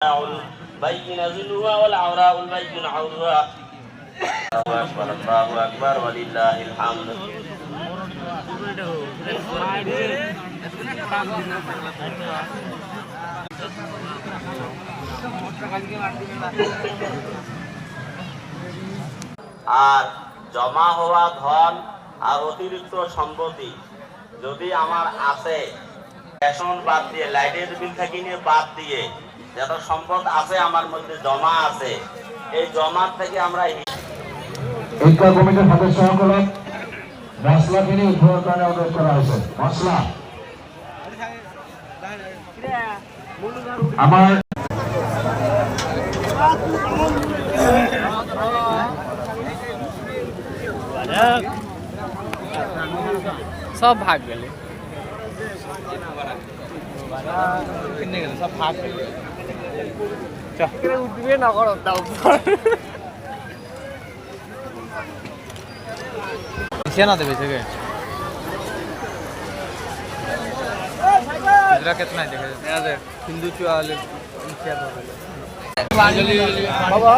البين ذلها والعوراء البين عورها. الله أكبر الله أكبر ولله الحمد. আর জমা হওয়া ধন আর অতিরিক্ত সম্পত্তি যদি আমার আছে, রেশন বাদ দিয়ে, লাইটের বিল থেকে নিয়ে বাদ দিয়ে যত সম্পদ আছে আমার মধ্যে জমা আছে, এই জমার থেকে আমরা শিক্ষা কমিটির সদস্য সকল মশলা কিনে উদ্ধার করে অনুরোধ করা হয়েছে। মশলা আমার সব ভাগ গেলে সব ভাগ উঠবে না করো দাও না দেবে থেকে कितना है देखा हिंदू चुआले बाबा